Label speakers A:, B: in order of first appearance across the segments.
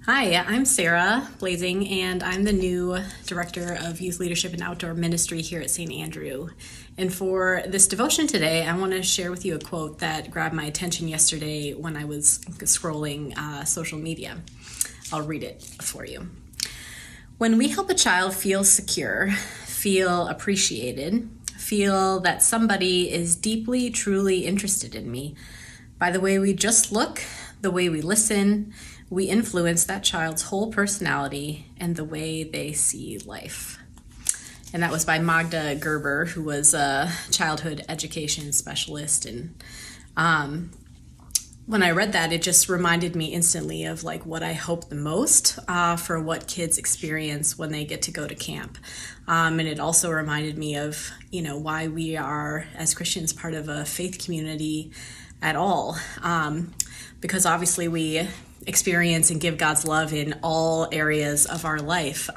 A: Hi, I'm Sarah Blazing, and I'm the new Director of Youth Leadership and Outdoor Ministry here at St. Andrew. And for this devotion today, I want to share with you a quote that grabbed my attention yesterday when I was scrolling social media. I'll read it for you. When we help a child feel secure, feel appreciated, feel that somebody is deeply, truly interested in me, by the way we just look, the way we listen, we influence that child's whole personality and the way they see life. And that was by Magda Gerber, who was a childhood education specialist. And when I read that, it just reminded me instantly of like what I hope the most for what kids experience when they get to go to camp. And it also reminded me of, why we are as Christians part of a faith community at all. Because obviously we experience and give God's love in all areas of our life.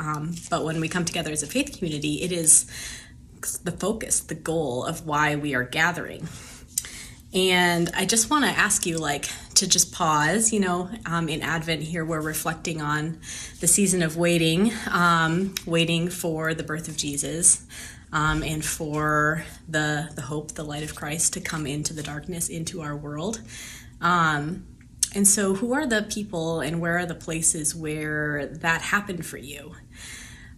A: But when we come together as a faith community, it is the focus, the goal of why we are gathering. And I just want to ask you to just pause, in Advent here, we're reflecting on the season of waiting, waiting for the birth of Jesus, and for the hope, the light of Christ to come into the darkness, into our world. And so who are the people and where are the places where that happened for you?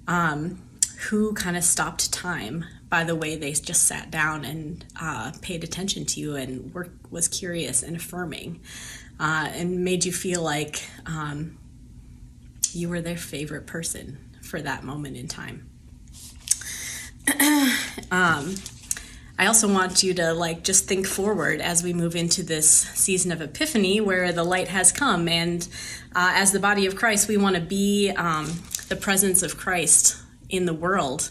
A: Who kind of stopped time by the way they just sat down and paid attention to you and was curious and affirming and made you feel like you were their favorite person for that moment in time? I also want you to just think forward as we move into this season of Epiphany where the light has come. And as the body of Christ, we want to be the presence of Christ in the world.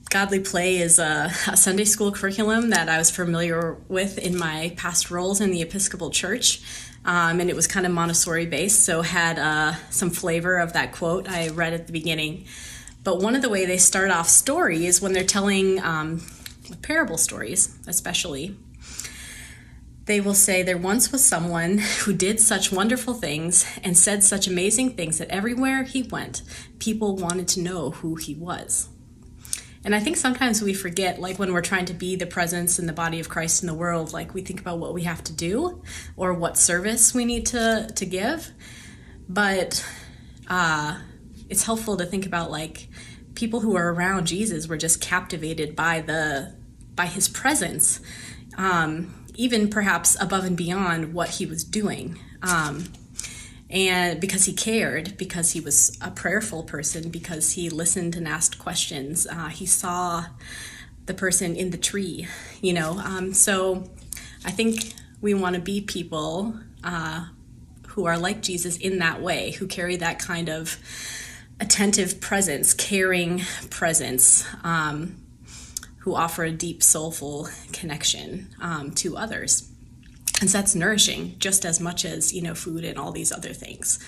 A: Godly Play is a Sunday school curriculum that I was familiar with in my past roles in the Episcopal Church. And it was kind of Montessori based, so had some flavor of that quote I read at the beginning. But one of the way they start off stories when they're telling parable stories, especially, they will say, there once was someone who did such wonderful things and said such amazing things that everywhere he went, people wanted to know who he was. And I think sometimes we forget, when we're trying to be the presence in the body of Christ in the world, we think about what we have to do or what service we need to give. But it's helpful to think about people who are around Jesus were just captivated by his presence, even perhaps above and beyond what he was doing. And because he cared, because he was a prayerful person, because he listened and asked questions, he saw the person in the tree, So I think we want to be people who are like Jesus in that way, who carry that kind of attentive presence, caring presence, who offer a deep, soulful connection to others. And so that's nourishing just as much as, food and all these other things.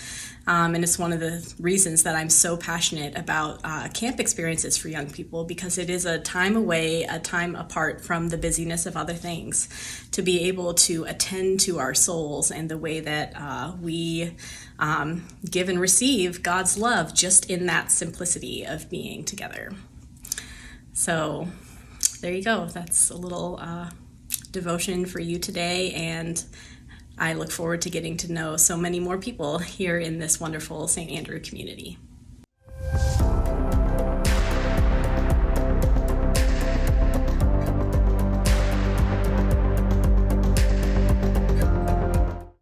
A: And it's one of the reasons that I'm so passionate about camp experiences for young people, because it is a time away, a time apart from the busyness of other things, to be able to attend to our souls and the way that we give and receive God's love just in that simplicity of being together. So there you go. That's a little devotion for you today, and I look forward to getting to know so many more people here in this wonderful St. Andrew community.